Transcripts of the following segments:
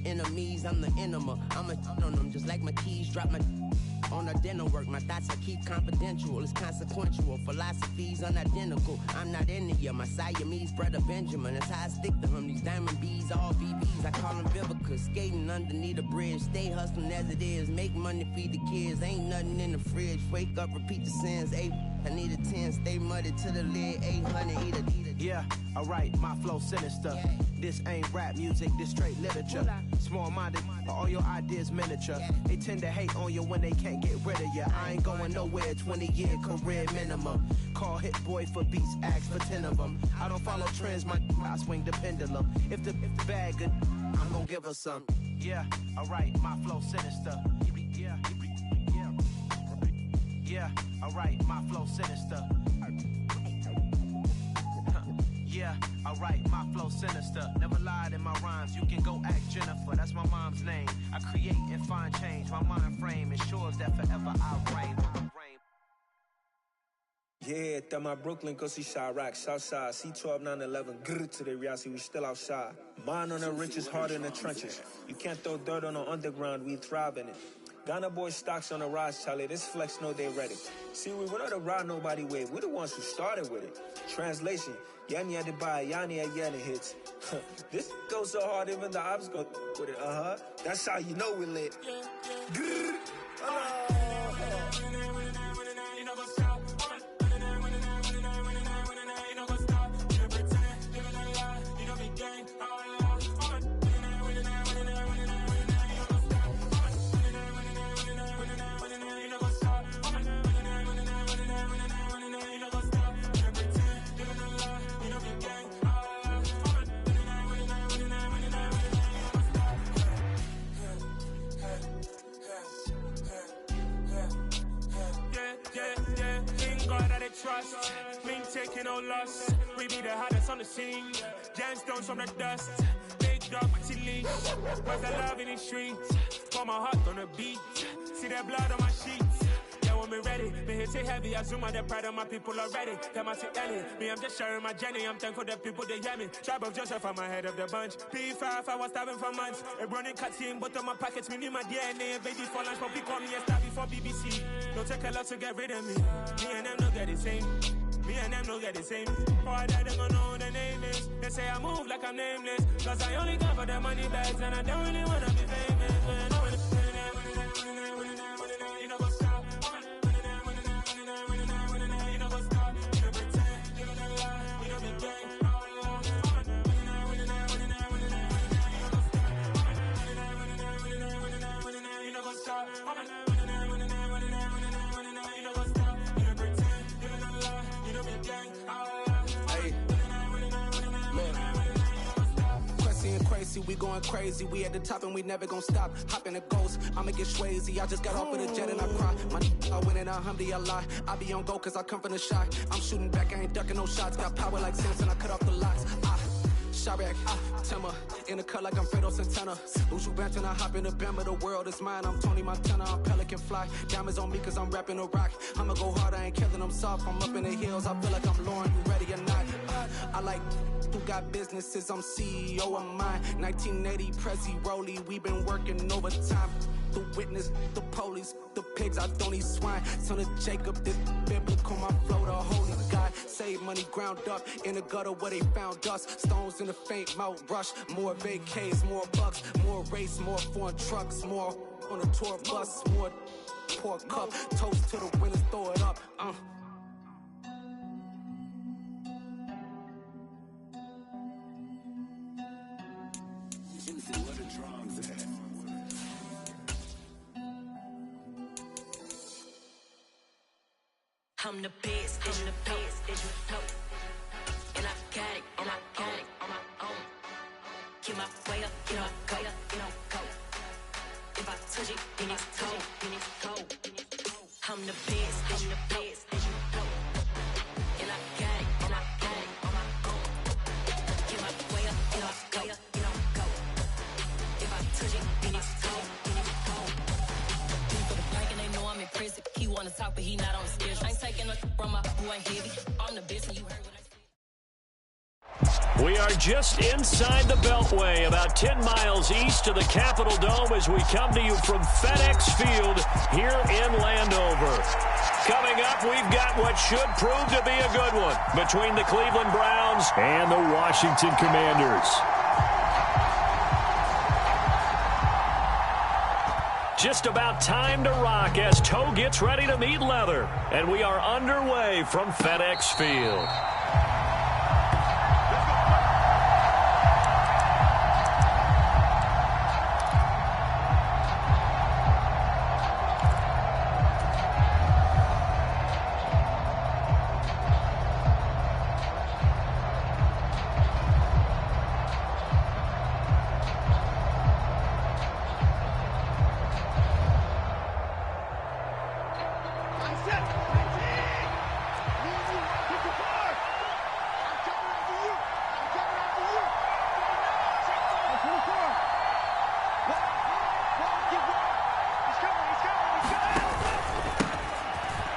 venom. Enemies, I'm the enema. I'm a on them just like my keys drop my on the dinner work. My thoughts I keep confidential. It's consequential. Philosophies unidentical. I'm not in ya. My Siamese brother Benjamin. That's how I stick to him. These diamond bees, all BBs. I call them Vivica. Skating underneath a bridge. Stay hustling as it is. Make money, feed the kids. Ain't nothing in the fridge. Wake up, repeat the sins. I need a 10. Stay muddy to the lid. 800. Eat a. Yeah, alright, my flow sinister. Yeah. This ain't rap music, this straight literature. Small-minded, all your ideas miniature. Yeah. They tend to hate on you when they can't get rid of you. I ain't going nowhere, 20-year career minimum. Call Hit Boy for beats, ask for 10 of them. I don't follow trends, I swing the pendulum. If the bag good, I'm gonna give her some. Yeah, alright, my flow sinister. Yeah, alright, my flow sinister. Yeah, alright, my flow sinister. Never lied in my rhymes, you can go ask Jennifer. That's my mom's name. I create and find change. My mind frame ensures that forever I reign. Yeah, that my Brooklyn, go see Chirac, Southside, C12, 911, grrr to the reality, we still outside. Mine on the riches, hard in the trenches. You can't throw dirt on the underground, we thrive in it. Ghana boys stocks on the rise, Charlie. This flex know they ready. See, we're not the ride nobody with. We're the ones who started with it. Translation, Yani had to buy, Yani had Yanni hits. This goes so hard, even the ops go with it. That's how you know we lit. Grrr. Trust, we ain't taking no loss. We be the hottest on the scene. Gemstones from the dust. Big dog with your leash. Where's the love in the streets? Pour my heart on the beat. See that blood on my sheets. Yeah, when we ready, me hit it heavy. I zoom out the pride of my people already. Them I see Ellie. Me, I'm just sharing my journey. I'm thankful that people they hear me. Tribe of Joseph, I'm ahead of the bunch. P5, I was starving for months. A running cutscene, but on my pockets, me need my DNA. Baby for lunch, but we call me a star before BBC. Don't take a lot to get rid of me. Me and them don't get the same. Me and them don't get the same. For I die, they gon' know who the name is. They say I move like I'm nameless. Cause I only come for the money bags and I don't really wanna be famous. But I wanna you know what's up. You know what's up. You know pretend. You know the lie. You know the game. You know what's up. Crazy, we going crazy. We at the top and we never gon' stop. Hop in the ghost, I'ma get swayzy. I just got off of the jet and I cry. I win in a Humvee, I lie. I be on go cause I come from the shot. I'm shooting back, I ain't ducking no shots. Got power like Samson, I cut off the locks. Chirac, Timmer, in the cut like I'm Fredo Santana. Uju Banton, I hop in the Bama, the world is mine. I'm Tony Montana, I'm Pelican Fly. Diamonds on me cause I'm rapping a rock. I'ma go hard, I ain't killing them soft. I'm up in the hills, I feel like I'm Lauren, you ready or not? I like who got businesses, I'm CEO of mine. 1980 Prezi Rolly, we been working overtime. The witness, the police, the pigs, I don't eat swine. Son of Jacob, this biblical, my flow, the holy God. Save money ground up in the gutter where they found us. Stones in the faint mouth rush. More vacays, more bucks, more race, more foreign trucks, more on a tour bus, more pour cup. Toast to the winners, throw it up. I'm the best, I'm the best, as you know. And I got it, and I got it on my own. Get my way up, get my go, go. If I touch it, then it's cold, then it's cold. I'm the best, I'm the best, as you know. And I got it, and I got it on my own. Get my way up, get my go. If I touch it, then it's cold, then it's cold. For the plank and they know I'm in prison. He wanna talk, but he not on the schedule. I ain't taking no from my boy heavy. I'm the best, and you heard what I said. We are just inside the Beltway, about 10 miles east of the Capitol Dome as we come to you from FedEx Field here in Landover. Coming up, we've got what should prove to be a good one between the Cleveland Browns and the Washington Commanders. Just about time to rock as toe gets ready to meet leather. And we are underway from FedEx Field.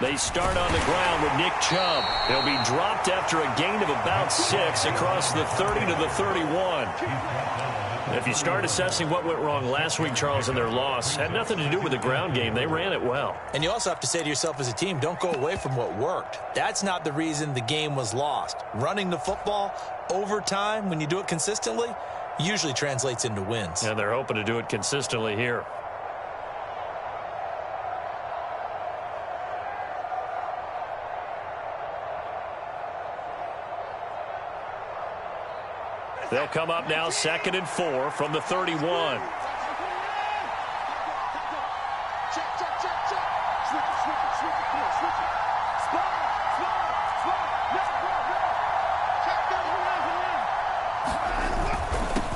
They start on the ground with Nick Chubb. He'll be dropped after a gain of about 6 across the 30 to the 31. If you start assessing what went wrong last week, Charles, in their loss, had nothing to do with the ground game. They ran it well. And you also have to say to yourself as a team, don't go away from what worked. That's not the reason the game was lost. Running the football over time, when you do it consistently, usually translates into wins. And they're hoping to do it consistently here. They'll come up now 2nd and 4 from the 31.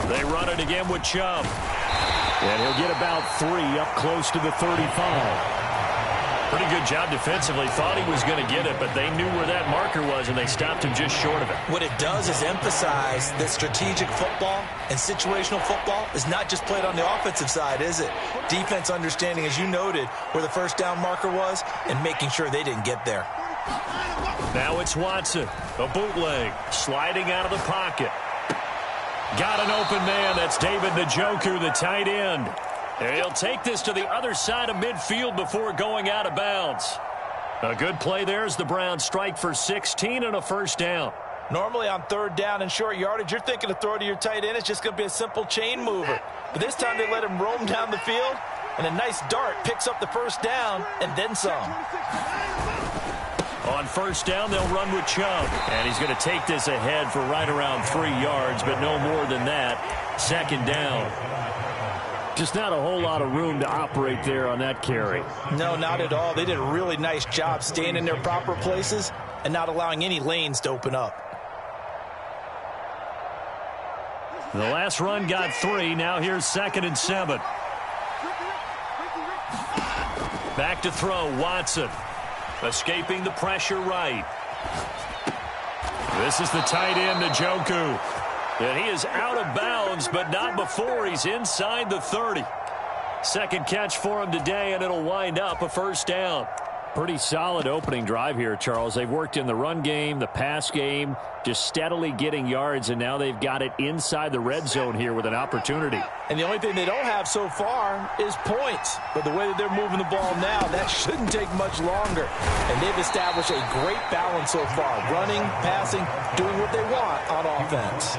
They run it again with Chubb. And he'll get about 3 up close to the 35. Pretty good job defensively. Thought he was going to get it, but they knew where that marker was, and they stopped him just short of it. What it does is emphasize that strategic football and situational football is not just played on the offensive side, is it? Defense understanding, as you noted, where the first down marker was and making sure they didn't get there. Now it's Watson, a bootleg, sliding out of the pocket. Got an open man. That's David Njoku, the tight end. And he'll take this to the other side of midfield before going out of bounds. A good play there as the Browns strike for 16 and a first down. Normally on 3rd down and short yardage, you're thinking to throw to your tight end. It's just going to be a simple chain mover. But this time they let him roam down the field, and a nice dart picks up the first down and then some. On 1st down, they'll run with Chubb. And he's going to take this ahead for right around 3 yards, but no more than that. 2nd down. Just not a whole lot of room to operate there on that carry. No, not at all. They did a really nice job staying in their proper places and not allowing any lanes to open up. The last run got 3. Now here's 2nd and 7. Back to throw, Watson. Escaping the pressure right. This is the tight end, Njoku. And he is out of bounds, but not before he's inside the 30. Second catch for him today, and it'll wind up a first down. Pretty solid opening drive here, Charles. They've worked in the run game, the pass game, just steadily getting yards, and now they've got it inside the red zone here with an opportunity. And the only thing they don't have so far is points. But the way that they're moving the ball now, that shouldn't take much longer. And they've established a great balance so far. Running, passing, doing what they want on offense.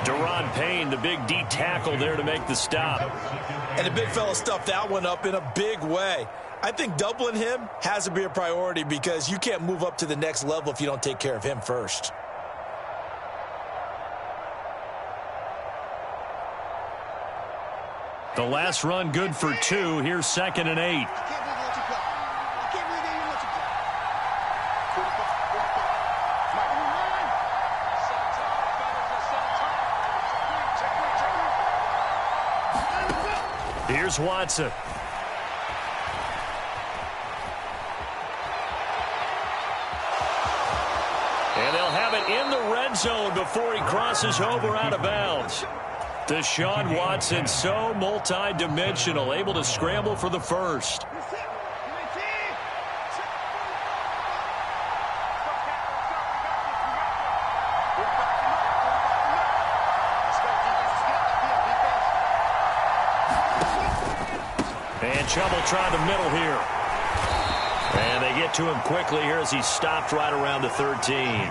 Deron Payne, the big D tackle there to make the stop. And the big fella stuffed that one up in a big way. I think doubling him has to be a priority because you can't move up to the next level if you don't take care of him first. The last run good for 2. Here's 2nd and 8. Here's Watson. And they'll have it in the red zone before he crosses over out of bounds. Deshaun Watson, so multi-dimensional, able to scramble for the first. And trouble trying the middle here. And they get to him quickly here as he stopped right around the 13.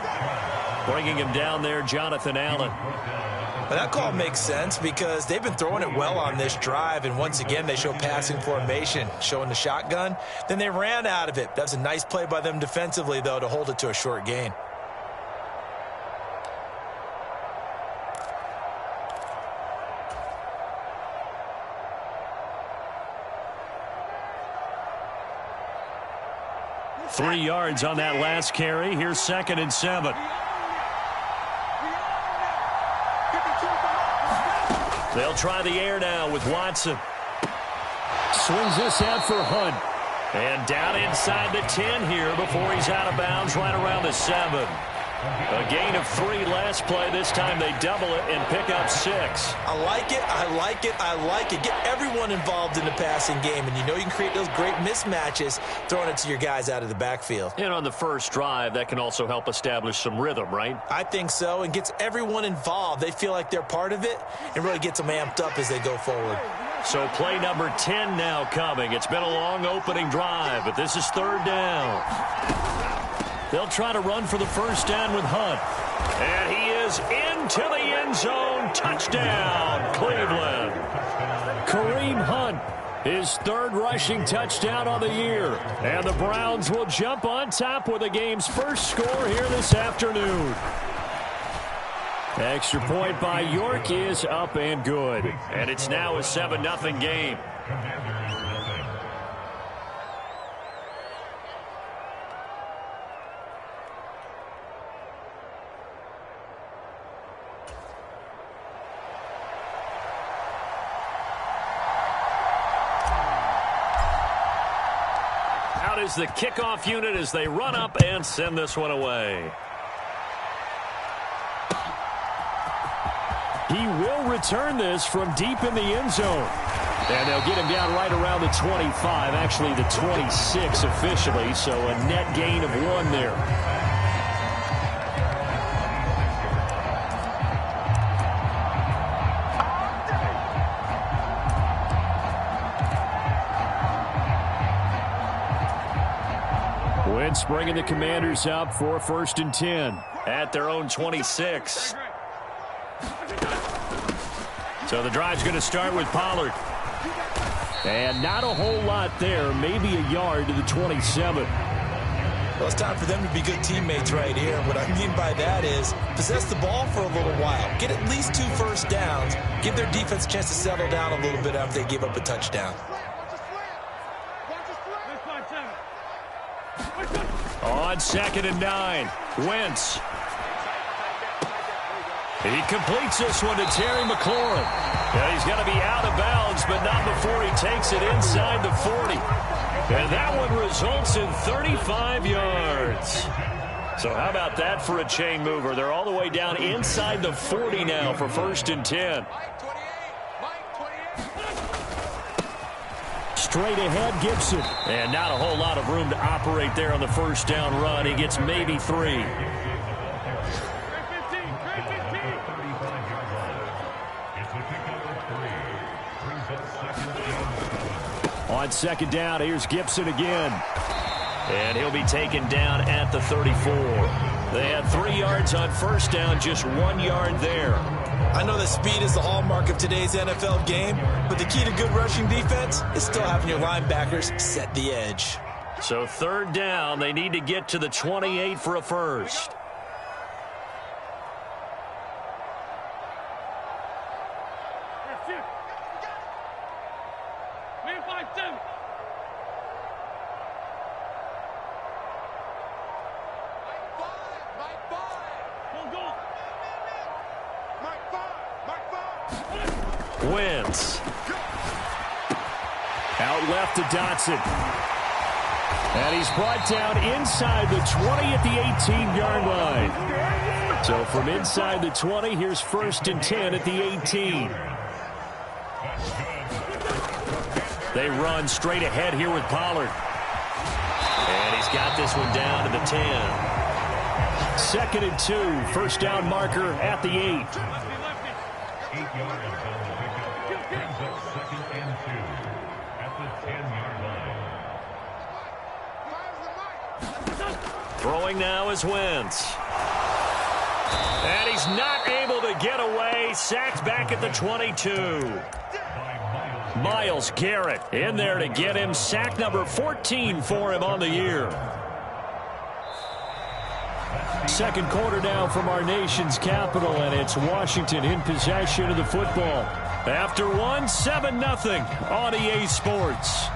Bringing him down there, Jonathan Allen. Well, that call makes sense because they've been throwing it well on this drive, and once again they show passing formation, showing the shotgun. Then they ran out of it. That's a nice play by them defensively, though, to hold it to a short gain. Three yards on that last carry. Here's 2nd and 7. They'll try the air now with Watson. Swings this out for Hunt. And down inside the 10 here before he's out of bounds right around the 7. A gain of 3 last play. This time they double it and pick up 6. I like it, I like it, I like it. Get everyone involved in the passing game, and you know you can create those great mismatches throwing it to your guys out of the backfield. And on the first drive, that can also help establish some rhythm, right? I think so, and gets everyone involved. They feel like they're part of it and really gets them amped up as they go forward. So play number 10 now coming. It's been a long opening drive, but this is 3rd down. They'll try to run for the first down with Hunt. And he is into the end zone. Touchdown, Cleveland. Kareem Hunt, his 3rd rushing touchdown on the year. And the Browns will jump on top with the game's first score here this afternoon. Extra point by York is up and good. And it's now a 7-0 game. Out is the kickoff unit as they run up and send this one away. He will return this from deep in the end zone. And they'll get him down right around the 25, actually the 26 officially, so a net gain of 1 there. Wentz bringing the Commanders up for 1st and 10 at their own 26. So the drive's going to start with Pollard. And not a whole lot there, maybe a yard to the 27. Well, it's time for them to be good teammates right here. What I mean by that is possess the ball for a little while. Get at least 2 first downs. Give their defense a chance to settle down a little bit after they give up a touchdown. On 2nd and 9, Wentz. He completes this one to Terry McLaurin. And he's going to be out of bounds, but not before he takes it inside the 40. And that one results in 35 yards. So how about that for a chain mover? They're all the way down inside the 40 now for 1st and 10. Straight ahead, Gibson. And not a whole lot of room to operate there on the first down run. He gets maybe 3. On 2nd down, here's Gibson again. And he'll be taken down at the 34. They had 3 yards on first down, just 1 yard there. I know that speed is the hallmark of today's NFL game, but the key to good rushing defense is still having your linebackers set the edge. So 3rd down, they need to get to the 28 for a first. Wentz. Out left to Dotson. And he's brought down inside the 20 at the 18-yard line. So from inside the 20, here's 1st and 10 at the 18. They run straight ahead here with Pollard. And he's got this one down to the 10. 2nd and 2, first down marker at the 8. Throwing now is Wentz. And he's not able to get away. Sacked back at the 22. Myles Garrett in there to get him. Sack number 14 for him on the year. Second quarter now from our nation's capital, and it's Washington in possession of the football. After one, 7-0 on EA Sports.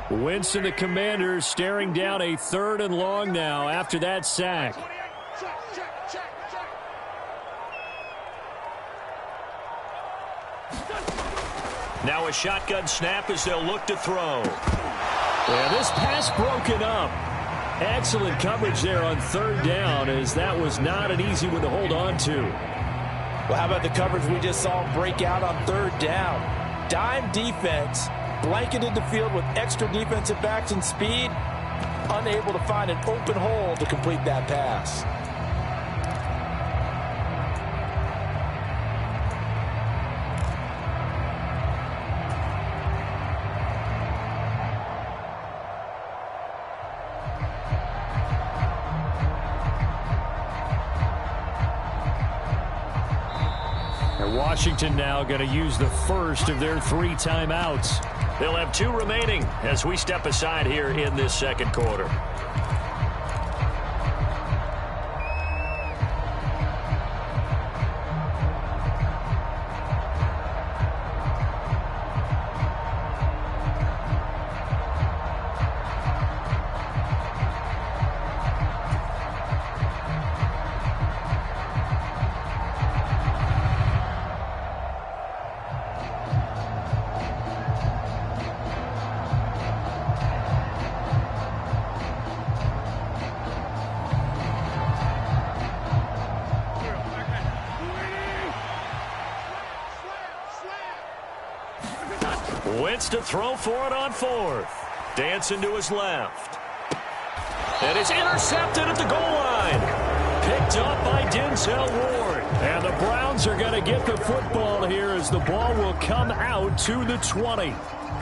Winston, the Commanders, staring down a 3rd and long now after that sack. Now a shotgun snap as they'll look to throw. Yeah, this pass broken up. Excellent coverage there on 3rd down, as that was not an easy one to hold on to. Well, how about the coverage we just saw break out on 3rd down? Dime defense. Blanketed the field with extra defensive backs and speed, unable to find an open hole to complete that pass. And Washington now going to use the first of their 3 timeouts. They'll have 2 remaining as we step aside here in this second quarter. Wentz to throw for it on 4th. Dancing to his left. And it's intercepted at the goal line. Picked up by Denzel Ward. And the Browns are going to get the football here as the ball will come out to the 20.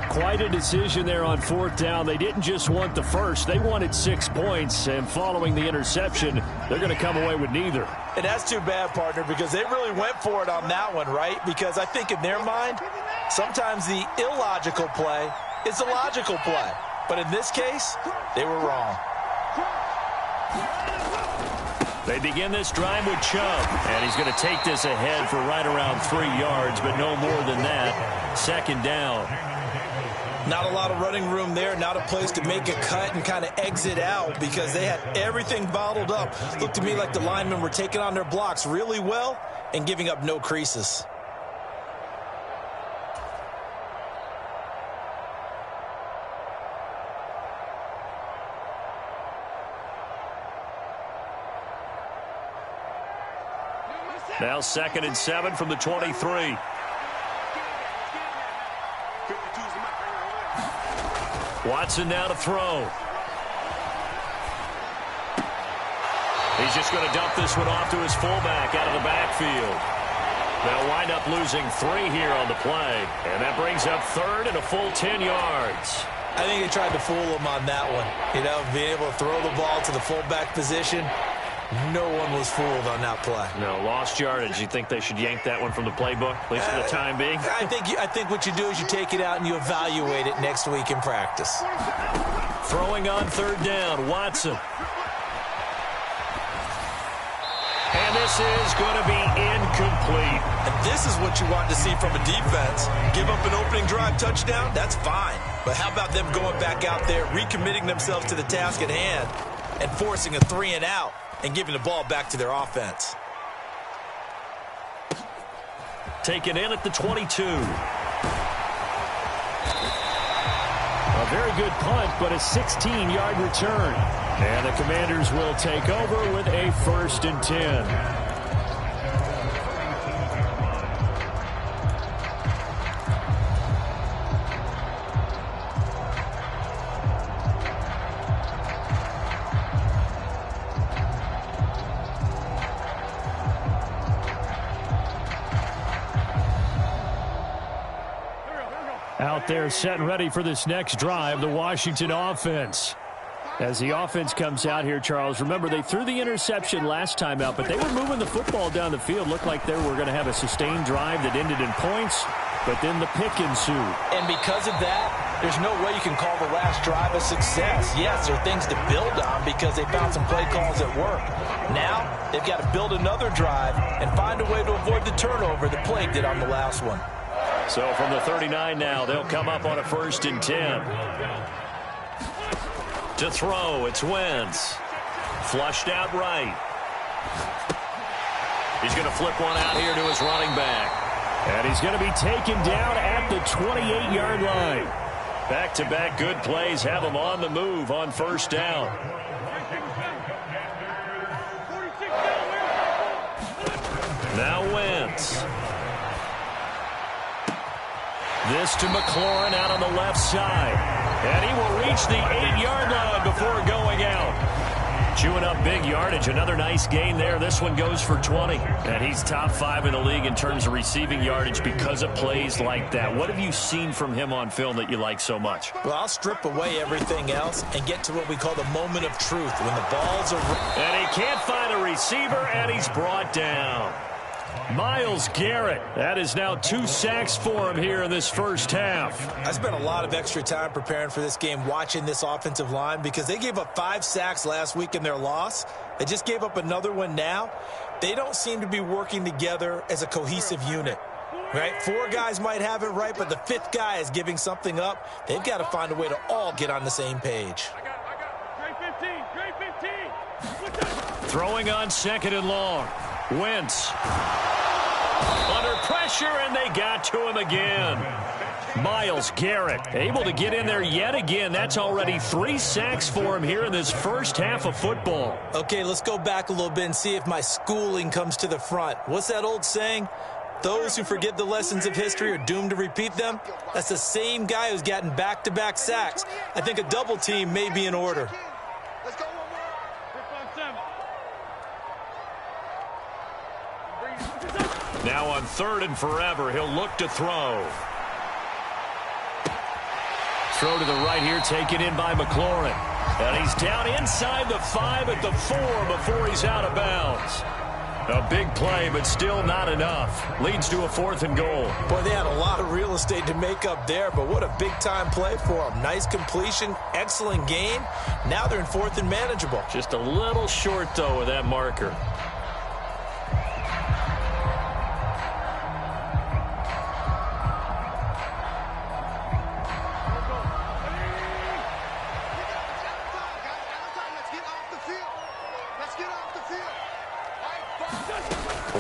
Quite a decision there on 4th down. They didn't just want the first. They wanted 6 points. And following the interception, they're going to come away with neither. And that's too bad, partner, because they really went for it on that one, right? Because I think in their mind, sometimes the illogical play is the logical play. But in this case, they were wrong. They begin this drive with Chubb. And he's going to take this ahead for right around 3 yards, but no more than that. 2nd down. Not a lot of running room there, not a place to make a cut and kind of exit out because they had everything bottled up. Looked to me like the linemen were taking on their blocks really well and giving up no creases. Now 2nd and 7 from the 23. Watson now to throw. He's just going to dump this one off to his fullback out of the backfield. They'll wind up losing 3 here on the play. And that brings up 3rd and a full 10 yards. I think they tried to fool him on that one. You know, being able to throw the ball to the fullback position. No one was fooled on that play. No, lost yardage. You think they should yank that one from the playbook, at least for the time being? I think what you do is you take it out and you evaluate it next week in practice. Throwing on 3rd down, Watson. And this is going to be incomplete. And this is what you want to see from a defense. Give up an opening drive touchdown, that's fine. But how about them going back out there, recommitting themselves to the task at hand, and forcing a 3 and out, and giving the ball back to their offense. Taken in at the 22. A very good punt, but a 16-yard return. And the Commanders will take over with a 1st and 10. out there set and ready for this next drive, the Washington offense. As the offense comes out here, Charles, remember they threw the interception last time out, but they were moving the football down the field. Looked like they were going to have a sustained drive that ended in points, but then the pick ensued. And because of that, there's no way you can call the last drive a success. Yes, there are things to build on because they found some play calls that work. Now, they've got to build another drive and find a way to avoid the turnover that plagued did on the last one. So from the 39 now, they'll come up on a 1st and 10. To throw, it's Wentz. Flushed out right. He's going to flip one out here to his running back. And he's going to be taken down at the 28-yard line. Back-to-back good plays have him on the move on 1st down. Now Wentz. This to McLaurin out on the left side. And he will reach the 8-yard line before going out. Chewing up big yardage. Another nice gain there. This one goes for 20. And he's top 5 in the league in terms of receiving yardage because of plays like that. What have you seen from him on film that you like so much? Well, I'll strip away everything else and get to what we call the moment of truth. When the balls are... And he can't find a receiver, and he's brought down. Myles Garrett. That is now 2 sacks for him here in this first half. I spent a lot of extra time preparing for this game watching this offensive line because they gave up 5 sacks last week in their loss. They just gave up another one now. They don't seem to be working together as a cohesive unit. Right? 4 guys might have it right, but the 5th guy is giving something up. They've got to find a way to all get on the same page. Throwing on 2nd and long. Wentz. Under pressure, and they got to him again. Myles Garrett able to get in there yet again. That's already 3 sacks for him here in this first half of football. Okay, let's go back a little bit and see if my schooling comes to the front. What's that old saying? Those who forget the lessons of history are doomed to repeat them. That's the same guy who's gotten back-to-back sacks. I think a double team may be in order. Now on 3rd and forever, he'll look to throw. Throw to the right here, taken in by McLaurin. And he's down inside the 5 at the 4 before he's out of bounds. A big play, but still not enough. Leads to a 4th and goal. Boy, they had a lot of real estate to make up there, but what a big-time play for them. Nice completion, excellent gain. Now they're in 4th and manageable. Just a little short, though, with that marker.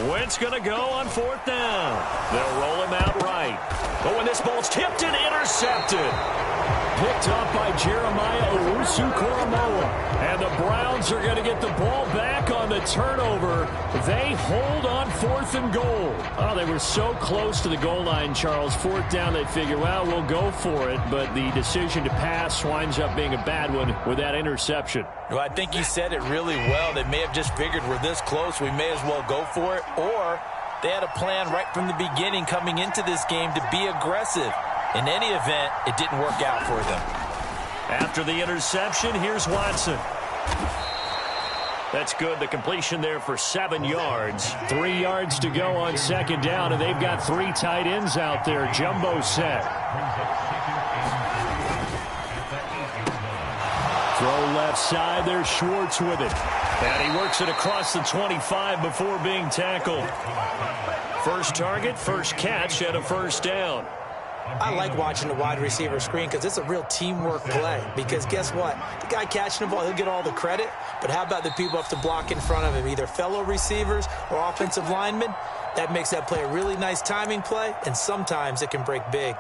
Wentz going to go on 4th down. They'll roll him out right. But when this ball's tipped and intercepted. Picked up by Jeremiah Owusu-Koramoah. And the Browns are going to get the ball back on the turnover. They hold on 4th and goal. Oh, they were so close to the goal line, Charles. 4th down, they figure, well, we'll go for it. But the decision to pass winds up being a bad one with that interception. Well, I think you said it really well. They may have just figured we're this close, we may as well go for it. Or they had a plan right from the beginning coming into this game to be aggressive. In any event, it didn't work out for them. After the interception, here's Watson. That's good. The completion there for 7 yards. 3 yards to go on 2nd down, and they've got 3 tight ends out there. Jumbo set. Throw left side. There's Schwartz with it. And he works it across the 25 before being tackled. First target, first catch, and a 1st down. I like watching the wide receiver screen because it's a real teamwork play. Because guess what? The guy catching the ball, he'll get all the credit. But how about the people have to block in front of him, either fellow receivers or offensive linemen? That makes that play a really nice timing play, and sometimes it can break big.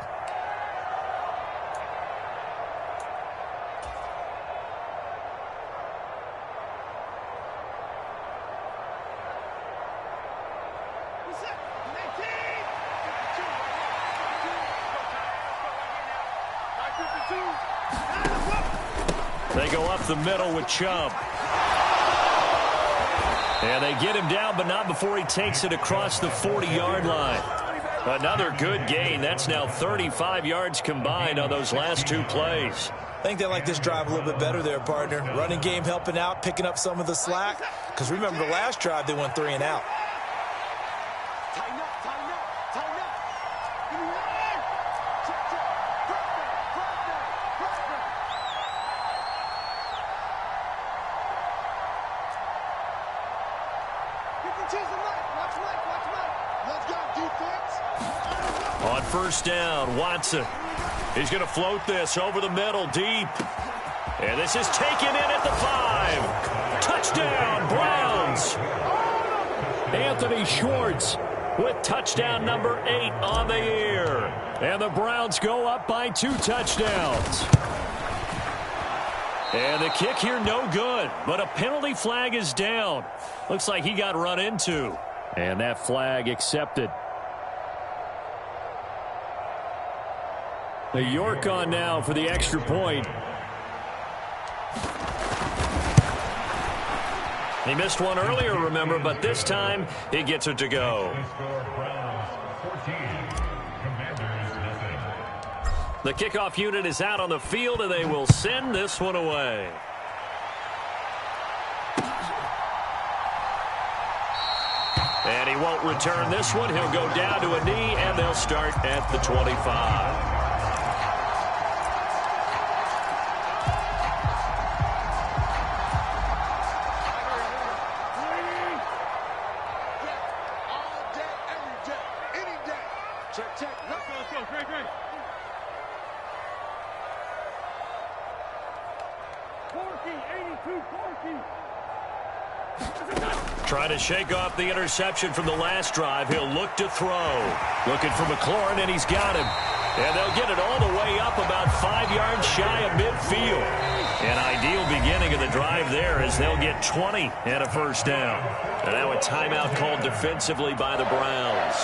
They go up the middle with Chubb. And they get him down, but not before he takes it across the 40-yard line. Another good gain. That's now 35 yards combined on those last two plays. I think they like this drive a little bit better there, partner. Running game helping out, picking up some of the slack. Because remember, the last drive, they went 3 and out. Tighten up, tighten up, tighten up. Give me that. Check, check. Drop that, drop that, drop that. You can choose the light. Watch light, watch light. Let's go, defense. On first down, Watson. He's going to float this over the middle, deep. And this is taken in at the 5. Touchdown, Browns. Anthony Schwartz with touchdown number 8 on the year. And the Browns go up by 2 touchdowns. And the kick here no good, but a penalty flag is down. Looks like he got run into. And that flag accepted. The York on now for the extra point. He missed one earlier, remember, but this time he gets it to go. The kickoff unit is out on the field, and they will send this one away. And he won't return this one. He'll go down to a knee, and they'll start at the 25. Trying to shake off the interception from the last drive. He'll look to throw. Looking for McLaurin, and he's got him. And they'll get it all the way up about 5 yards shy of midfield. An ideal beginning of the drive there as they'll get 20 and a first down. And now a timeout called defensively by the Browns,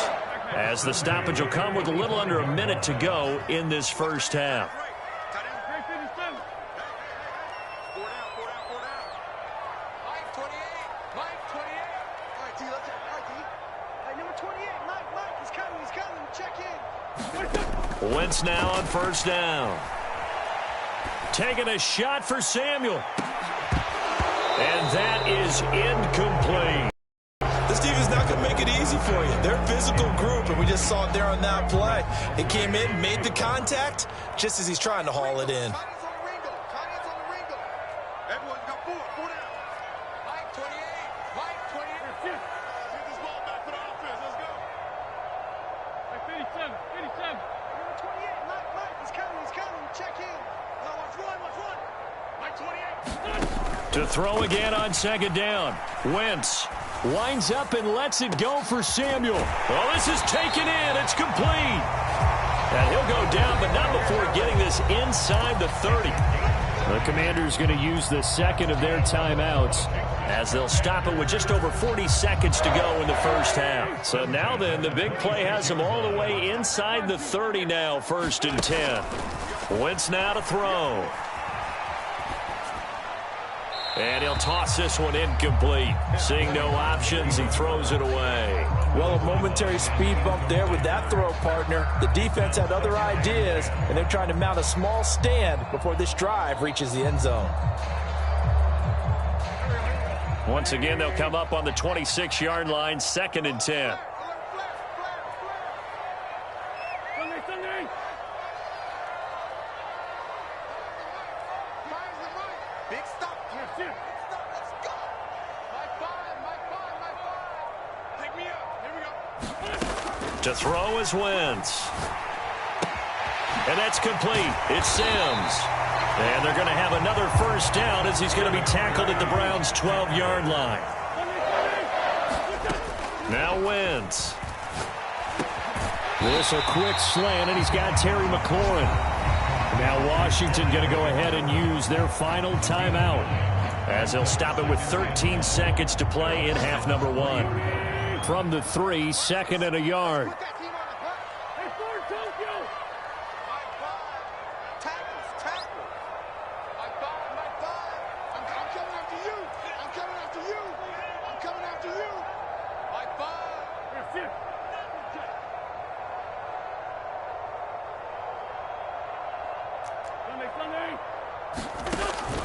as the stoppage will come with a little under a minute to go in this first half. Wentz now on first down. Taking a shot for Samuel. And that is incomplete. This defense is not going to make it easy for you. They're a physical group, and we just saw it there on that play. It came in, made the contact, just as he's trying to haul it in. To throw again on second down. Wentz winds up and lets it go for Samuel. Well, this is taken in. It's complete. And he'll go down, but not before getting this inside the 30. The Commanders going to use the second of their timeouts, as they'll stop it with just over 40 seconds to go in the first half. So now then, the big play has them all the way inside the 30 now, 1st and 10. Wentz now to throw. And he'll toss this one incomplete. Seeing no options, he throws it away. Well, a momentary speed bump there with that throw, partner. The defense had other ideas, and they're trying to mount a small stand before this drive reaches the end zone. Once again, they'll come up on the 26-yard line, 2nd and 10. To throw is Wentz. And that's complete. It's Sims. And they're going to have another first down as he's going to be tackled at the Browns' 12-yard line. Now Wentz. This a quick slant, and he's got Terry McLaurin. Now Washington going to go ahead and use their final timeout, as they'll stop it with 13 seconds to play in half number 1. From the 3, 2nd and a yard.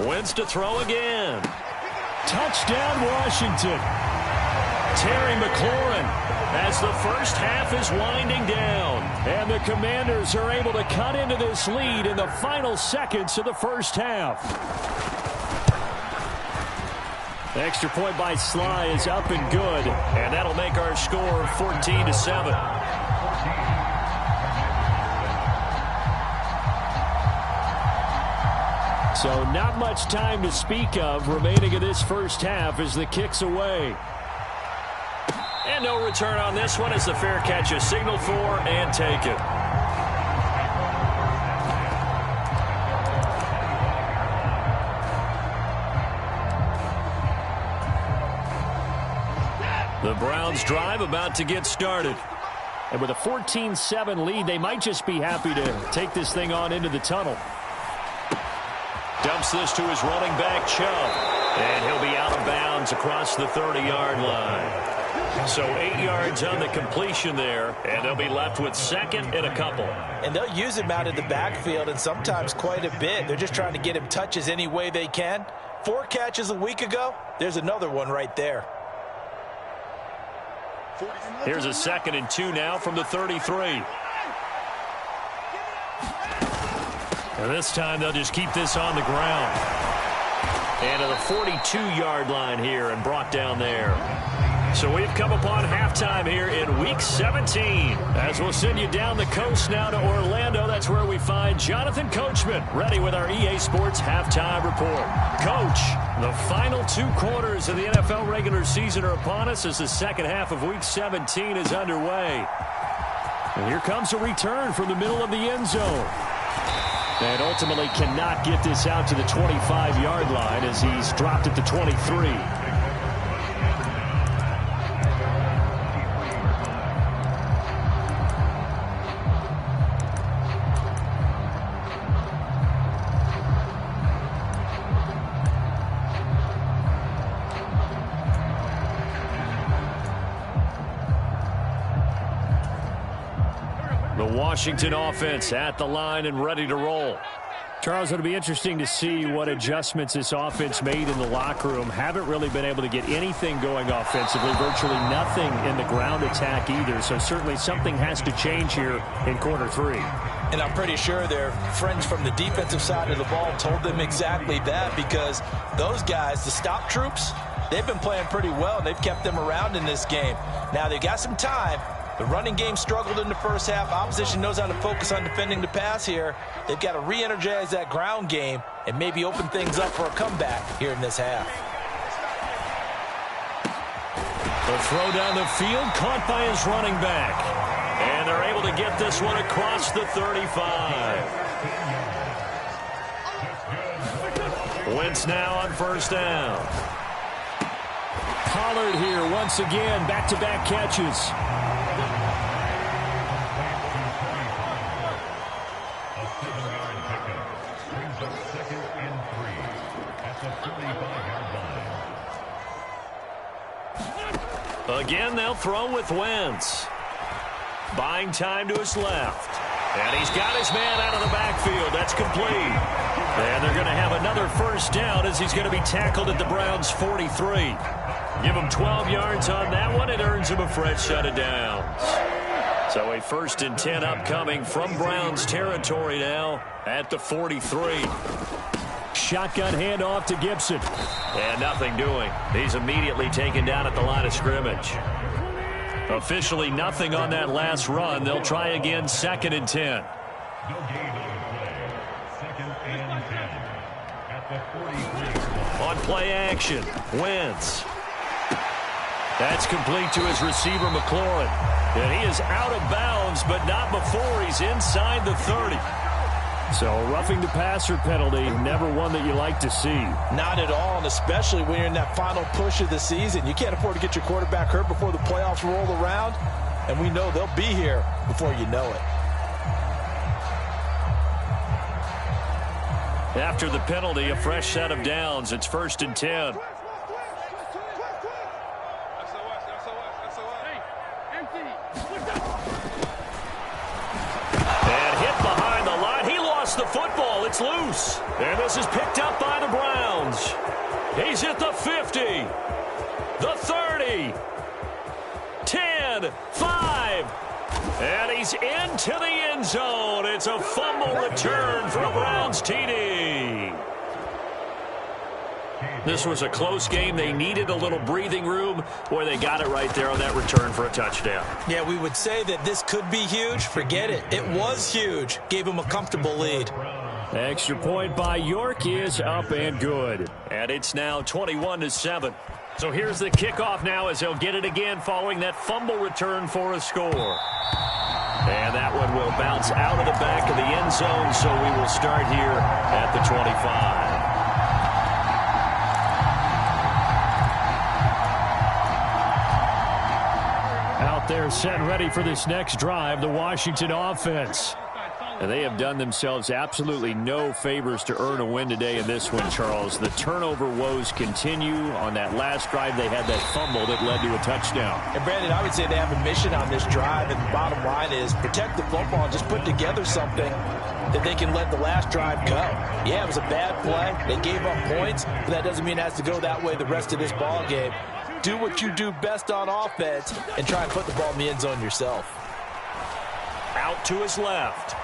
Wentz to throw again. Touchdown, Washington. Terry McLaurin as the first half is winding down. And the Commanders are able to cut into this lead in the final seconds of the first half. The extra point by Sly is up and good. And that'll make our score 14-7. So not much time to speak of remaining in this first half as the kick's away. And no return on this one as the fair catch is signaled for and taken. The Browns drive about to get started. And with a 14-7 lead, they might just be happy to take this thing on into the tunnel. Dumps this to his running back, Chubb. And he'll be out of bounds across the 30-yard line. So 8 yards on the completion there, and they'll be left with second and a couple. And they'll use him out in the backfield, and sometimes quite a bit. They're just trying to get him touches any way they can. 4 catches a week ago. There's another one right there. Here's a 2nd and 2 now from the 33. And this time they'll just keep this on the ground. And to the 42-yard line here and brought down there. So we've come upon halftime here in Week 17. As we'll send you down the coast now to Orlando. That's where we find Jonathan Coachman ready with our EA Sports Halftime Report. Coach, the final 2 quarters of the NFL regular season are upon us as the second half of Week 17 is underway. And here comes a return from the middle of the end zone. And ultimately cannot get this out to the 25-yard line as he's dropped at the 23. Washington offense at the line and ready to roll. Charles, it'll be interesting to see what adjustments this offense made in the locker room. Haven't really been able to get anything going offensively, virtually nothing in the ground attack either. So certainly something has to change here in quarter 3. And I'm pretty sure their friends from the defensive side of the ball told them exactly that, because those guys, the stop troops, they've been playing pretty well. They've kept them around in this game. Now they've got some time. The running game struggled in the first half. Opposition knows how to focus on defending the pass here. They've got to re-energize that ground game and maybe open things up for a comeback here in this half. The throw down the field, caught by his running back. And they're able to get this one across the 35. Wentz now on first down. Pollard here once again, back-to-back catches. Again, they'll throw with Wentz. Buying time to his left. And he's got his man out of the backfield. That's complete. And they're going to have another first down as he's going to be tackled at the Browns' 43. Give him 12 yards on that one. It earns him a fresh set of downs. So a 1st and 10 upcoming from Browns territory now at the 43. Shotgun handoff to Gibson. And nothing doing. He's immediately taken down at the line of scrimmage. Officially nothing on that last run. They'll try again, 2nd and 10. On play action, Wentz. That's complete to his receiver, McLaurin. And he is out of bounds, but not before he's inside the 30. So a roughing the passer penalty, never one that you like to see. Not at all, and especially when you're in that final push of the season. You can't afford to get your quarterback hurt before the playoffs roll around, and we know they'll be here before you know it. After the penalty, a fresh set of downs. It's 1st and 10. the football. It's loose. And this is picked up by the Browns. He's at the 50, the 30, 10, 5. And he's into the end zone. It's a fumble return for a Browns TD. This was a close game. They needed a little breathing room. Boy, they got it right there on that return for a touchdown. Yeah, we would say that this could be huge. Forget it. It was huge. Gave him a comfortable lead. Extra point by York is up and good. And it's now 21-7. So here's the kickoff now as they'll get it again following that fumble return for a score. And that one will bounce out of the back of the end zone, so we will start here at the 25. Out there set and ready for this next drive, the Washington offense. And they have done themselves absolutely no favors to earn a win today in this one, Charles. The turnover woes continue. On that last drive, they had that fumble that led to a touchdown. And, Brandon, I would say they have a mission on this drive, and the bottom line is protect the football and just put together something that they can let the last drive go. Yeah, it was a bad play. They gave up points, but that doesn't mean it has to go that way the rest of this ball game. Do what you do best on offense and try and put the ball in the end zone yourself. Out to his left.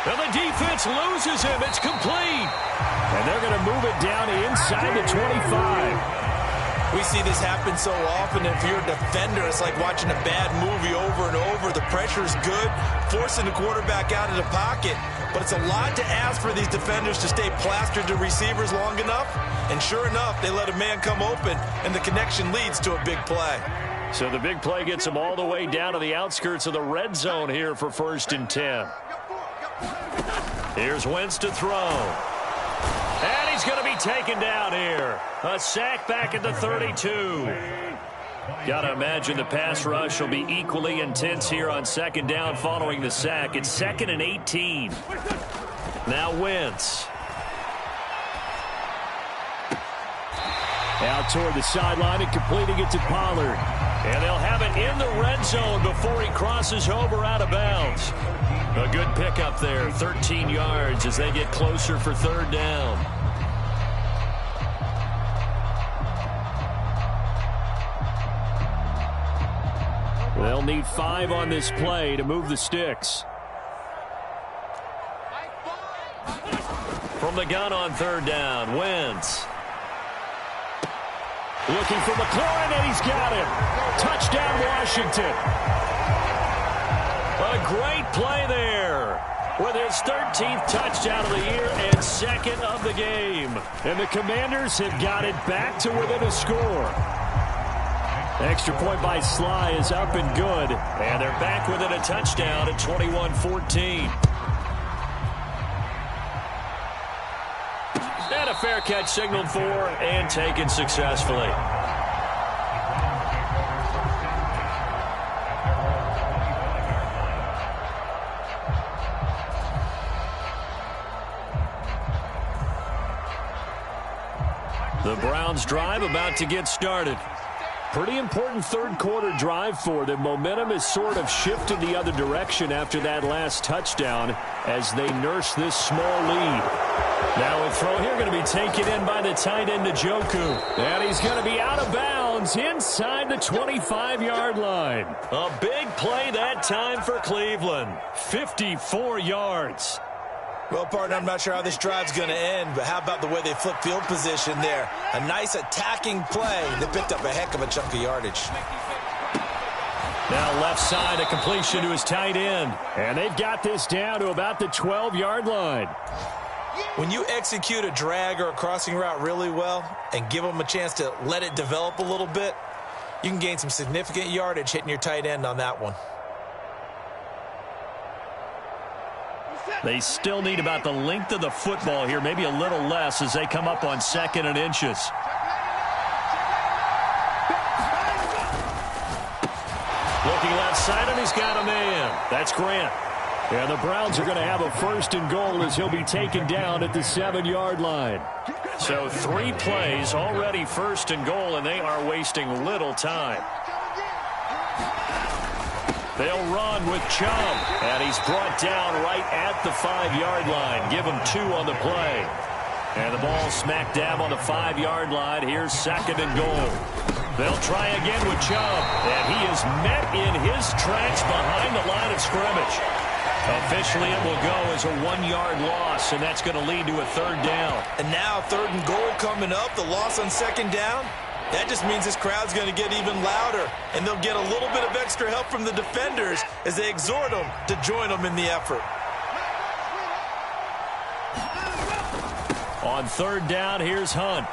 And the defense loses him. It's complete. And they're going to move it down inside the 25. We see this happen so often. If you're a defender, it's like watching a bad movie over and over. The pressure's good, forcing the quarterback out of the pocket. But it's a lot to ask for these defenders to stay plastered to receivers long enough. And sure enough, they let a man come open, and the connection leads to a big play. So the big play gets them all the way down to the outskirts of the red zone here for 1st and 10. Here's Wentz to throw. And he's going to be taken down here. A sack back at the 32. Got to imagine the pass rush will be equally intense here on 2nd down following the sack. It's 2nd and 18. Now Wentz. Out toward the sideline and completing it to Pollard. And they'll have it in the red zone before he crosses over out of bounds. A good pickup there, 13 yards as they get closer for 3rd down. They'll need 5 on this play to move the sticks. From the gun on 3rd down, Wentz. Looking for McLaurin, and he's got him. Touchdown, Washington. A great play there with his 13th touchdown of the year and 2nd of the game. And the Commanders have got it back to within a score. Extra point by Sly is up and good. And they're back within a touchdown at 21-14. And a fair catch signaled for and taken successfully. The Browns drive about to get started. Pretty important 3rd quarter drive for them. Momentum has sort of shifted the other direction after that last touchdown as they nurse this small lead. Now a throw here going to be taken in by the tight end Njoku. And he's going to be out of bounds inside the 25-yard line. A big play that time for Cleveland. 54 yards. Well, partner, I'm not sure how this drive's going to end, but how about the way they flip field position there? A nice attacking play that picked up a heck of a chunk of yardage. Now left side, a completion to his tight end. And they've got this down to about the 12-yard line. When you execute a drag or a crossing route really well and give them a chance to let it develop a little bit, you can gain some significant yardage hitting your tight end on that one. They still need about the length of the football here, maybe a little less as they come up on 2nd and inches. Looking left side, and he's got a man. That's Grant. And the Browns are going to have a 1st and goal as he'll be taken down at the 7-yard line. So 3 plays already 1st and goal, and they are wasting little time. They'll run with Chubb, and he's brought down right at the 5-yard line. Give him 2 on the play. And the ball smack dab on the 5-yard line. Here's 2nd and goal. They'll try again with Chubb, and he is met in his tracks behind the line of scrimmage. Officially, it will go as a 1-yard loss, and that's going to lead to a 3rd down. And now 3rd and goal coming up, the loss on 2nd down. That just means this crowd's going to get even louder, and they'll get a little bit of extra help from the defenders as they exhort them to join them in the effort. On 3rd down, here's Hunt.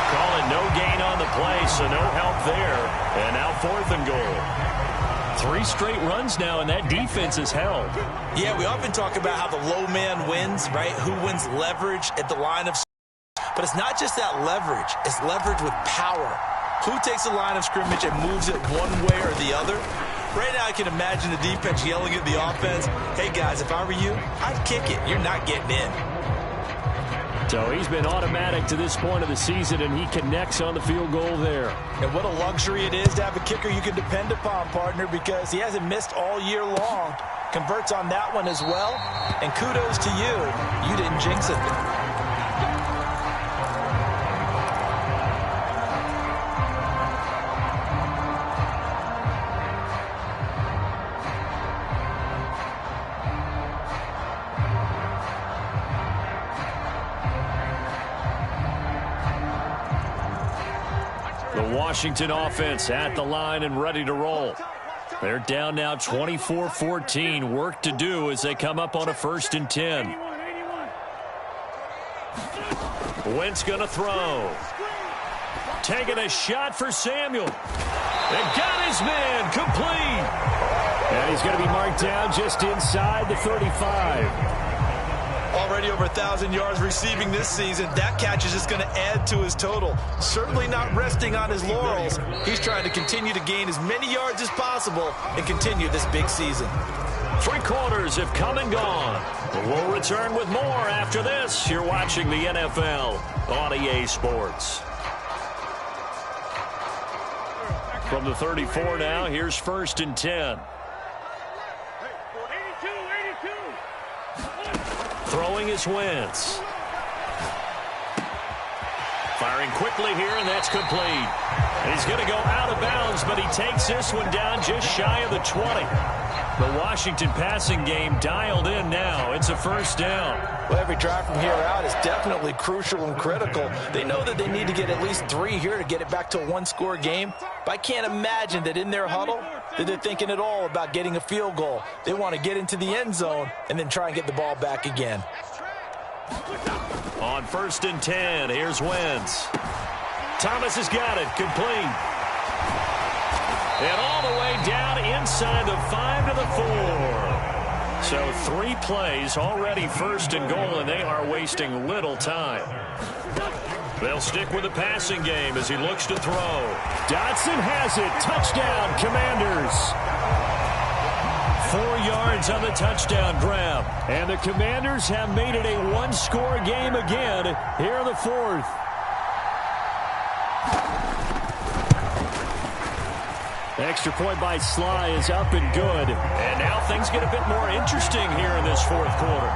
Calling no gain on the play, so no help there. And now 4th and goal. 3 straight runs now, and that defense is held. Yeah, we often talk about how the low man wins, right? Who wins leverage at the line of scrimmage. But it's not just that leverage. It's leverage with power. Who takes the line of scrimmage and moves it one way or the other? Right now I can imagine the defense yelling at the offense, hey, guys, if I were you, I'd kick it. You're not getting in. So he's been automatic to this point of the season, and he connects on the field goal there. And what a luxury it is to have a kicker you can depend upon, partner, because he hasn't missed all year long. Converts on that one as well. And kudos to you. You didn't jinx it. The Washington offense at the line and ready to roll. They're down now 24-14. Work to do as they come up on a 1st and 10. Wentz going to throw. Taking a shot for Samuel. And got his man complete. And he's going to be marked down just inside the 35. Already over 1,000 yards receiving this season. That catch is just going to add to his total. Certainly not resting on his laurels. He's trying to continue to gain as many yards as possible and continue this big season. 3 quarters have come and gone. We'll return with more after this. You're watching the NFL on EA Sports. From the 34 now, here's 1st and 10. Throwing is Wentz. Firing quickly here, and that's complete. And he's going to go out of bounds, but he takes this one down just shy of the 20. The Washington passing game dialed in now. It's a 1st down. Well, every drive from here out is definitely crucial and critical. They know that they need to get at least 3 here to get it back to a 1-score game. But I can't imagine that in their huddle that they're thinking at all about getting a field goal. They want to get into the end zone and then try and get the ball back again. On 1st and 10, here's Wentz. Thomas has got it, complete. And all the way down inside the 5 to the 4. So 3 plays, already 1st and goal, and they are wasting little time. They'll stick with the passing game as he looks to throw. Dotson has it. Touchdown, Commanders. 4 yards on the touchdown grab. And the Commanders have made it a 1-score game again here in the 4th. Extra point by Sly is up and good. And now things get a bit more interesting here in this 4th quarter.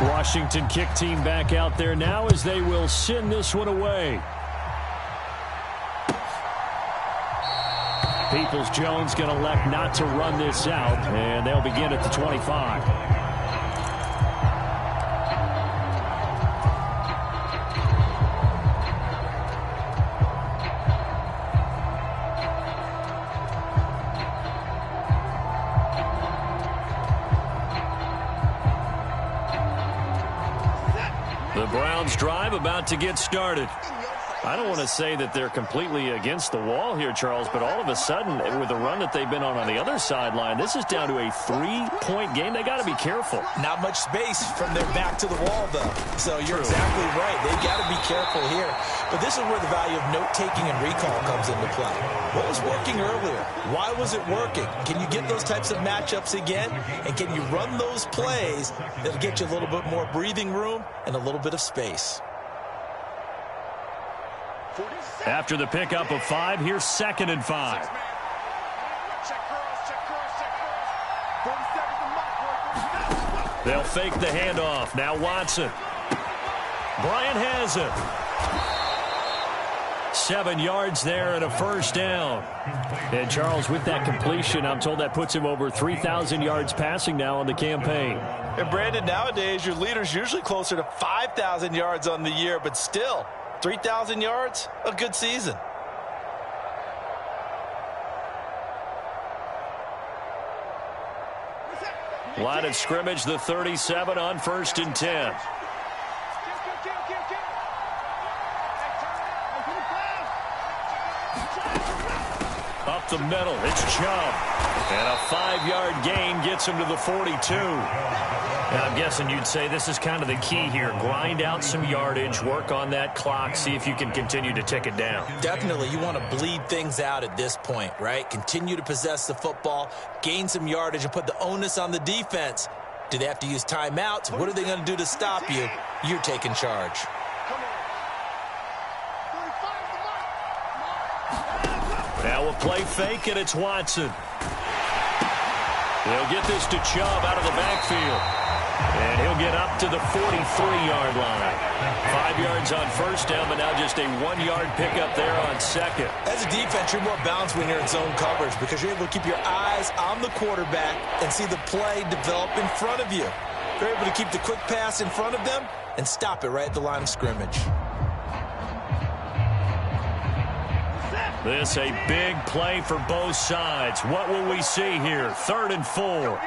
Washington kick team back out there now as they will send this one away. Peoples-Jones going to elect not to run this out, and they'll begin at the 25. The Browns drive about to get started. I don't want to say that they're completely against the wall here, Charles, but all of a sudden, with the run that they've been on the other sideline, this is down to a 3-point game. They got to be careful. Not much space from their back to the wall, though. So you're exactly right. They've got to be careful here. But this is where the value of note-taking and recall comes into play. What was working earlier? Why was it working? Can you get those types of matchups again? And can you run those plays that'll get you a little bit more breathing room and a little bit of space? After the pickup of 5, here's 2nd and 5. They'll fake the handoff. Now Watson. Bryant has it. 7 yards there and a first down. And Charles, with that completion, I'm told that puts him over 3,000 yards passing now on the campaign. And Brandon, nowadays your leader's usually closer to 5,000 yards on the year, but still 3,000 yards, a good season. Line of scrimmage, the 37 on 1st and 10. Up the middle, it's Chubb. And a 5-yard gain gets him to the 42. Now, I'm guessing you'd say this is kind of the key here. Grind out some yardage, work on that clock, see if you can continue to tick it down. Definitely. You want to bleed things out at this point, right? Continue to possess the football, gain some yardage, and put the onus on the defense. Do they have to use timeouts? What are they going to do to stop you? You're taking charge. Now a play fake, and it's Watson. They'll get this to Chubb out of the backfield. And he'll get up to the 43-yard line. 5 yards on first down, but now just a 1-yard pickup there on 2nd. As a defense, you're more balanced when you're in zone coverage because you're able to keep your eyes on the quarterback and see the play develop in front of you. You're able to keep the quick pass in front of them and stop it right at the line of scrimmage. This a big play for both sides. What will we see here? 3rd and 4.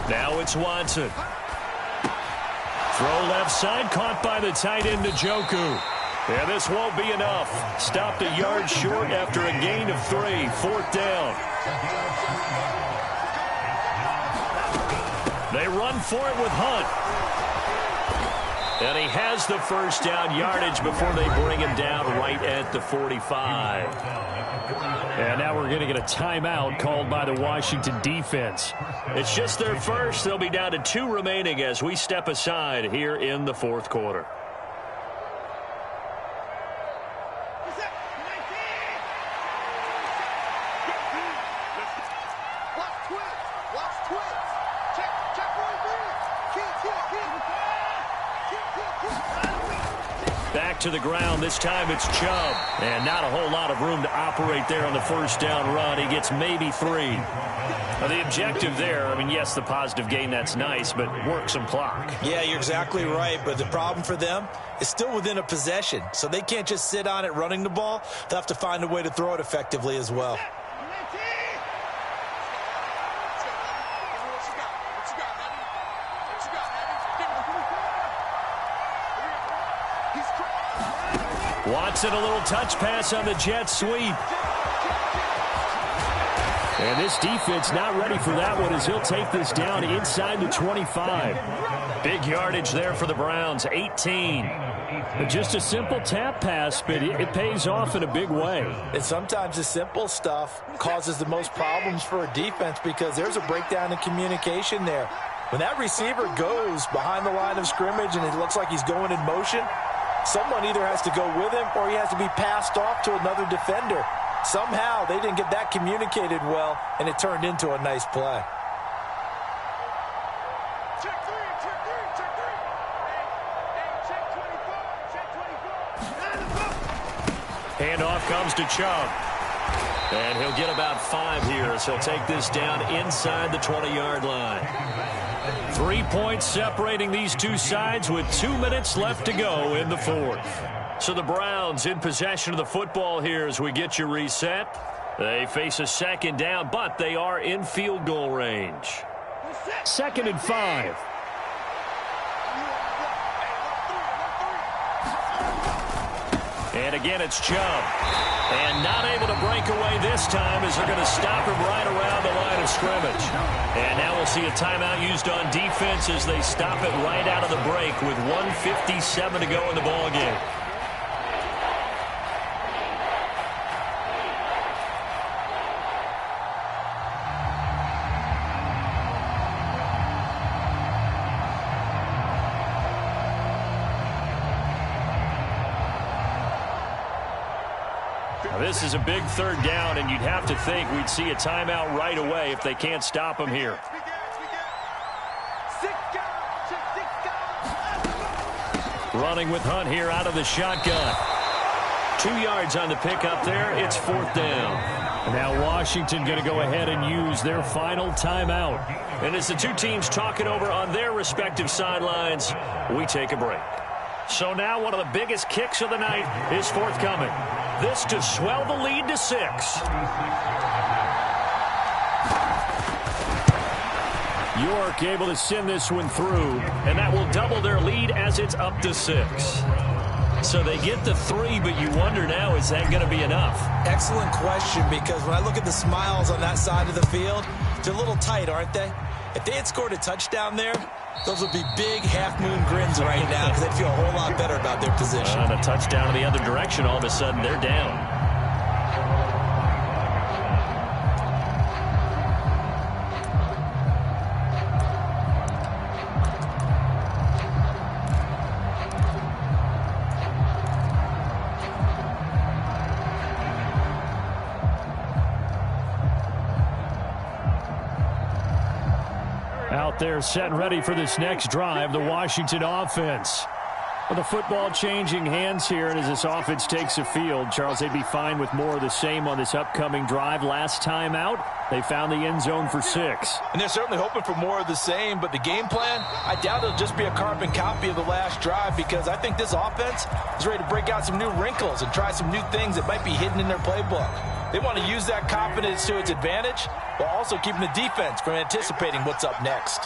Now it's Watson. Throw left side, caught by the tight end Njoku. Yeah, this won't be enough. Stopped a yard short after a gain of 3. 4th down. They run for it with Hunt. And he has the first down yardage before they bring him down right at the 45. And now we're going to get a timeout called by the Washington defense. It's just their first. They'll be down to 2 remaining as we step aside here in the 4th quarter. Back to the ground. This time it's Chubb. And not a whole lot of room to operate there on the first down run. He gets maybe 3. Now, the objective there, I mean, yes, the positive gain, that's nice, but work some clock. Yeah, you're exactly right. But the problem for them is still within a possession. So they can't just sit on it running the ball. They'll have to find a way to throw it effectively as well. Watson, a little touch pass on the jet sweep. And this defense not ready for that one as he'll take this down inside the 25. Big yardage there for the Browns, 18. Just a simple tap pass, but it pays off in a big way. And sometimes the simple stuff causes the most problems for a defense because there's a breakdown in communication there. When that receiver goes behind the line of scrimmage and it looks like he's going in motion, someone either has to go with him or he has to be passed off to another defender. Somehow they didn't get that communicated well, and it turned into a nice play. Check 3, check 3, check 3. Hey, check 24, check 24. Handoff comes to Chubb. And he'll get about 5 here as he'll take this down inside the 20-yard line. 3 points separating these two sides with 2 minutes left to go in the 4th. So the Browns in possession of the football here as we get you reset. They face a 2nd down, but they are in field goal range. 2nd and 5. And again, it's Chubb. And not able to break away this time as they're going to stop him right around the line of scrimmage. And now we'll see a timeout used on defense as they stop it right out of the break with 1:57 to go in the ballgame. This is a big 3rd down, and you'd have to think we'd see a timeout right away if they can't stop him here. Running with Hunt here out of the shotgun. 2 yards on the pickup there. It's 4th down. Now Washington going to go ahead and use their final timeout. And as the two teams talk it over on their respective sidelines, we take a break. So now one of the biggest kicks of the night is forthcoming. This to swell the lead to 6. York able to send this one through, and that will double their lead as it's up to 6. So they get the 3, but you wonder now, is that going to be enough? Excellent question, because when I look at the smiles on that side of the field, they're a little tight, aren't they? If they had scored a touchdown there, those would be big half-moon grins right now because they'd feel a whole lot better about their position. And a touchdown in the other direction, all of a sudden they're down. Out there set and ready for this next drive, the Washington offense. Well, the football changing hands here, and as this offense takes the field, Charles, they'd be fine with more of the same on this upcoming drive. Last time out, they found the end zone for 6. And they're certainly hoping for more of the same, but the game plan, I doubt it'll just be a carbon copy of the last drive, because I think this offense is ready to break out some new wrinkles and try some new things that might be hidden in their playbook. They want to use that confidence to its advantage while also keeping the defense from anticipating what's up next.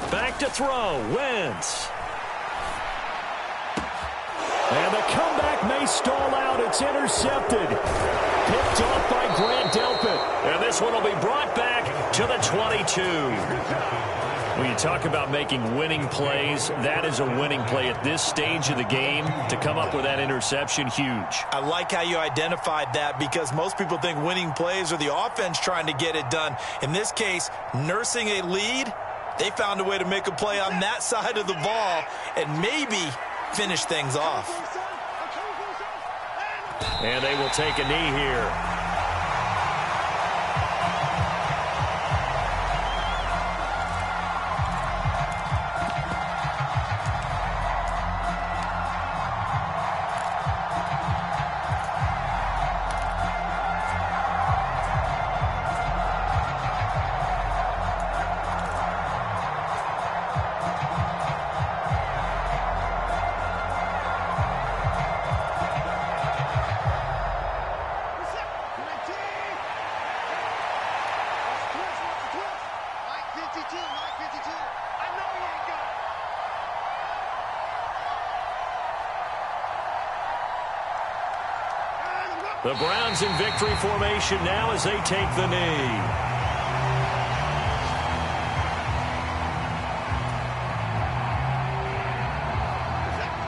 Back to throw, Wentz. And the comeback may stall out. It's intercepted. Picked off by Grant Delpit. And this one will be brought back to the 22. When you talk about making winning plays, that is a winning play at this stage of the game. To come up with that interception, huge. I like how you identified that, because most people think winning plays are the offense trying to get it done. In this case, nursing a lead, they found a way to make a play on that side of the ball and maybe finish things off. And they will take a knee here. The Browns in victory formation now as they take the knee.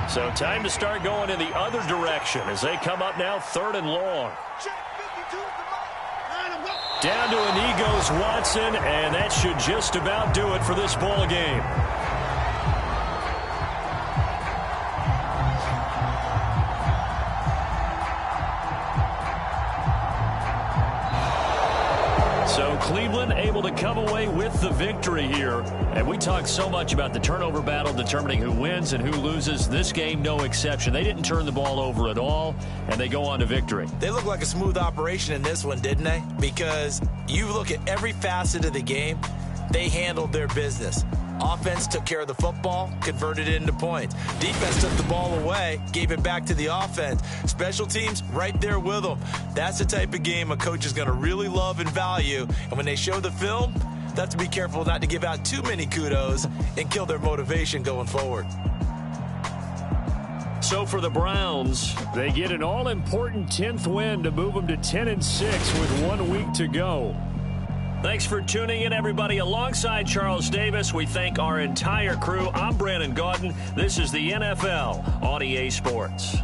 So time to start going in the other direction as they come up now 3rd and long. Down to a knee goes Watson, and that should just about do it for this ball game. So So Cleveland able to come away with the victory here. And we talked so much about the turnover battle determining who wins and who loses. This game, no exception. They didn't turn the ball over at all, and they go on to victory. They look like a smooth operation in this one, didn't they? Because you look at every facet of the game, they handled their business. Offense took care of the football, converted it into points. Defense took the ball away, gave it back to the offense. Special teams, right there with them. That's the type of game a coach is going to really love and value. And when they show the film, they have to be careful not to give out too many kudos and kill their motivation going forward. So for the Browns, they get an all-important 10th win to move them to 10-6 with 1 week to go. Thanks for tuning in, everybody. Alongside Charles Davis, we thank our entire crew. I'm Brandon Gaudin. This is the NFL on EA Sports.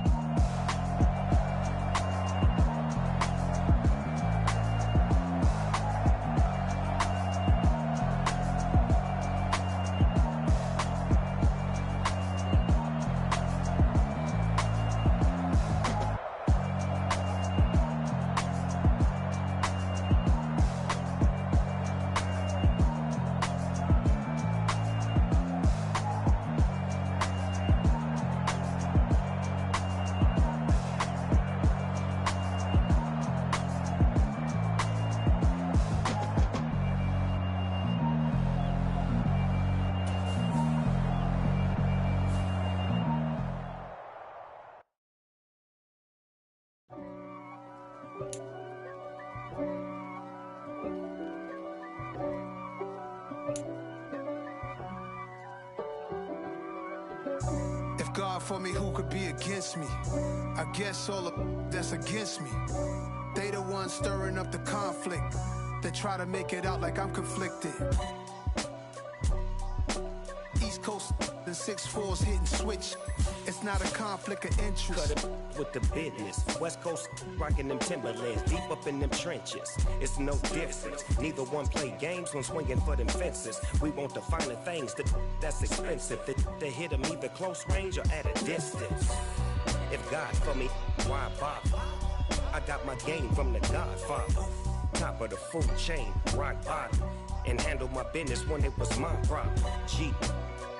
If God for me, who could be against me? I guess all of that's against me. They the ones stirring up the conflict. They try to make it out like I'm conflicted. East Coast and 6'4s hitting switch. It's not a conflict of interest. Cut it with the business. West Coast rocking them Timberlands, deep up in them trenches. It's no difference. Neither one play games when swinging for them fences. We want the finer things that's expensive. They hit them either close range or at a distance. If God for me, why bother? I got my game from the Godfather. Top of the food chain, rock bottom. And handle my business when it was my problem. Jeep.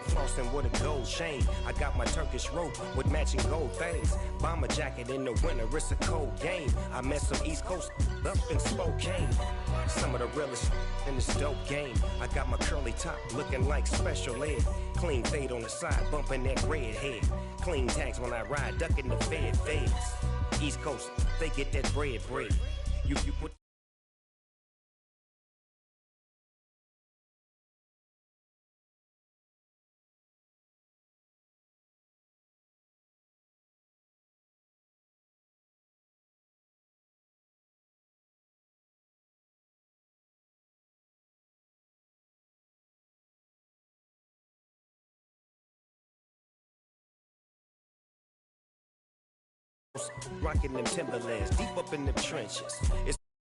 Flossing with a gold chain. I got my Turkish rope with matching gold things. Bomber jacket in the winter, it's a cold game. I met some East Coast up in Spokane. Some of the realest in this dope game. I got my curly top looking like special ed. Clean fade on the side, bumping that red head. Clean tags when I ride, ducking the feds. East Coast, they get that bread. You put rocking them Timberlands, deep up in them trenches. It's